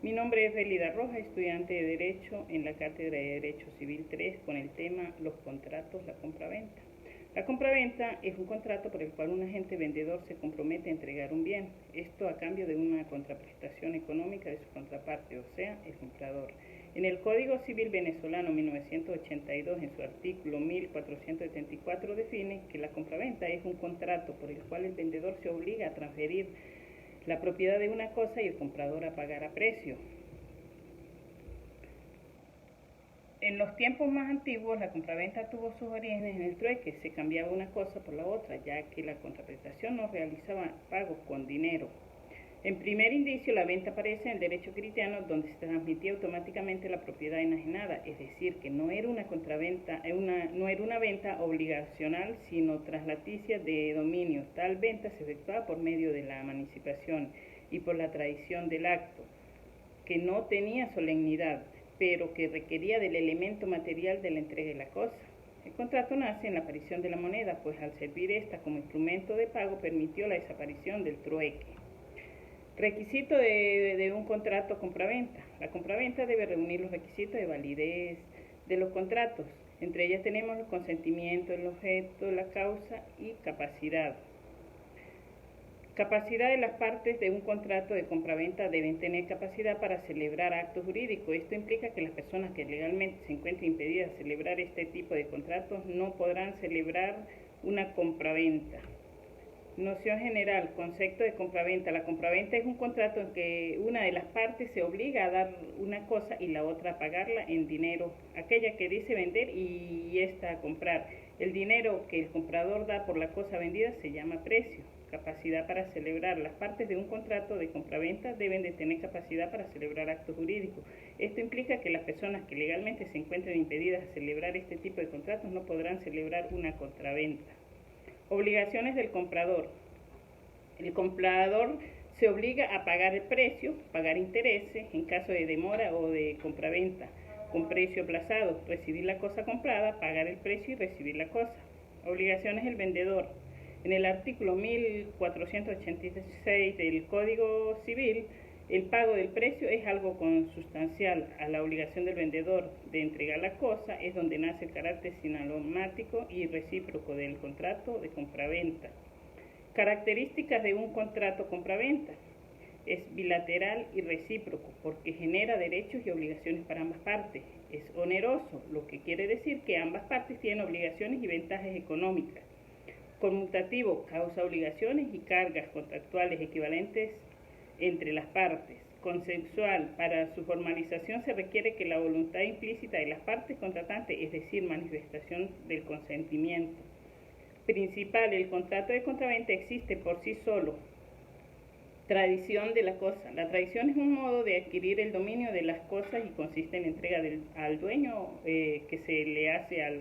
Mi nombre es Relida Rojas, estudiante de Derecho en la Cátedra de Derecho Civil 3 con el tema Los contratos, la compraventa. La compraventa es un contrato por el cual un agente vendedor se compromete a entregar un bien, esto a cambio de una contraprestación económica de su contraparte, o sea, el comprador. En el Código Civil venezolano 1982, en su artículo 1474, define que la compraventa es un contrato por el cual el vendedor se obliga a transferir la propiedad de una cosa y el comprador a pagar a precio. En los tiempos más antiguos, la compraventa tuvo sus orígenes en el trueque, se cambiaba una cosa por la otra, ya que la contraprestación no realizaba pagos con dinero. En primer indicio, la venta aparece en el derecho cristiano, donde se transmitía automáticamente la propiedad enajenada, es decir, que no era una venta obligacional, sino traslaticia de dominio. Tal venta se efectuaba por medio de la emancipación y por la tradición del acto, que no tenía solemnidad, pero que requería del elemento material de la entrega de la cosa. El contrato nace en la aparición de la moneda, pues al servir esta como instrumento de pago permitió la desaparición del trueque. Requisito de un contrato compraventa. La compraventa debe reunir los requisitos de validez de los contratos. Entre ellas tenemos el consentimiento, el objeto, la causa y capacidad. Capacidad de las partes de un contrato de compraventa deben tener capacidad para celebrar actos jurídicos. Esto implica que las personas que legalmente se encuentren impedidas de celebrar este tipo de contratos no podrán celebrar una compraventa. Noción general, concepto de compraventa. La compraventa es un contrato en que una de las partes se obliga a dar una cosa y la otra a pagarla en dinero, aquella que dice vender y esta a comprar. El dinero que el comprador da por la cosa vendida se llama precio. Capacidad para celebrar. Las partes de un contrato de compraventa deben de tener capacidad para celebrar actos jurídicos. Esto implica que las personas que legalmente se encuentren impedidas de celebrar este tipo de contratos no podrán celebrar una compraventa. Obligaciones del comprador. El comprador se obliga a pagar el precio, pagar intereses en caso de demora o de compraventa, con precio aplazado, recibir la cosa comprada, pagar el precio y recibir la cosa. Obligaciones del vendedor. En el artículo 1486 del Código Civil, el pago del precio es algo consustancial a la obligación del vendedor de entregar la cosa, es donde nace el carácter sinalomático y recíproco del contrato de compraventa. Características de un contrato compraventa. Es bilateral y recíproco porque genera derechos y obligaciones para ambas partes. Es oneroso, lo que quiere decir que ambas partes tienen obligaciones y ventajas económicas. Conmutativo, causa obligaciones y cargas contractuales equivalentes entre las partes. Consensual, para su formalización se requiere que la voluntad implícita de las partes contratantes, es decir, manifestación del consentimiento. Principal, el contrato de compraventa existe por sí solo. Tradición de la cosa. La tradición es un modo de adquirir el dominio de las cosas y consiste en la entrega al dueño que se le hace a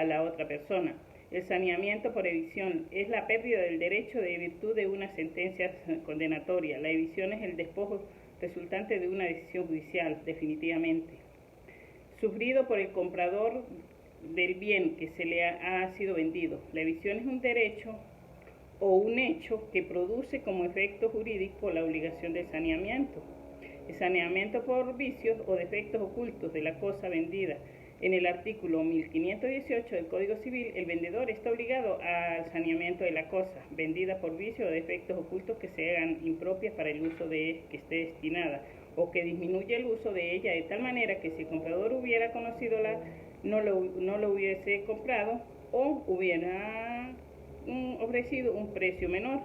la otra persona. El saneamiento por evicción es la pérdida del derecho de virtud de una sentencia condenatoria. La evicción es el despojo resultante de una decisión judicial, definitivamente. Sufrido por el comprador del bien que se le ha sido vendido. La evicción es un derecho o un hecho que produce como efecto jurídico la obligación de saneamiento. El saneamiento por vicios o defectos ocultos de la cosa vendida. En el artículo 1518 del Código Civil, el vendedor está obligado al saneamiento de la cosa vendida por vicios o defectos ocultos que se hagan impropias para el uso de que esté destinada o que disminuya el uso de ella de tal manera que si el comprador hubiera conocidola no lo hubiese comprado o hubiera ofrecido un precio menor.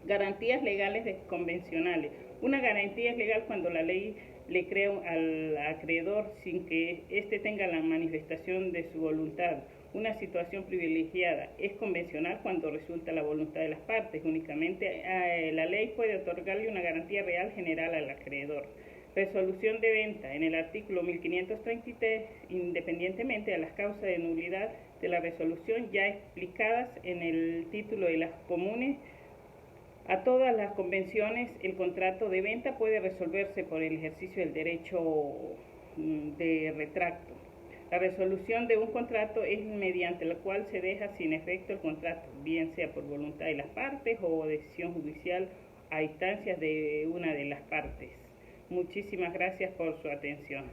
Garantías legales convencionales. Una garantía es legal cuando la ley le crea al acreedor sin que éste tenga la manifestación de su voluntad. Una situación privilegiada es convencional cuando resulta la voluntad de las partes. Únicamente la ley puede otorgarle una garantía real general al acreedor. Resolución de venta. En el artículo 1533, independientemente de las causas de nulidad de la resolución ya explicadas en el título de las comunes, a todas las convenciones, el contrato de venta puede resolverse por el ejercicio del derecho de retracto. La resolución de un contrato es mediante la cual se deja sin efecto el contrato, bien sea por voluntad de las partes o decisión judicial a instancias de una de las partes. Muchísimas gracias por su atención.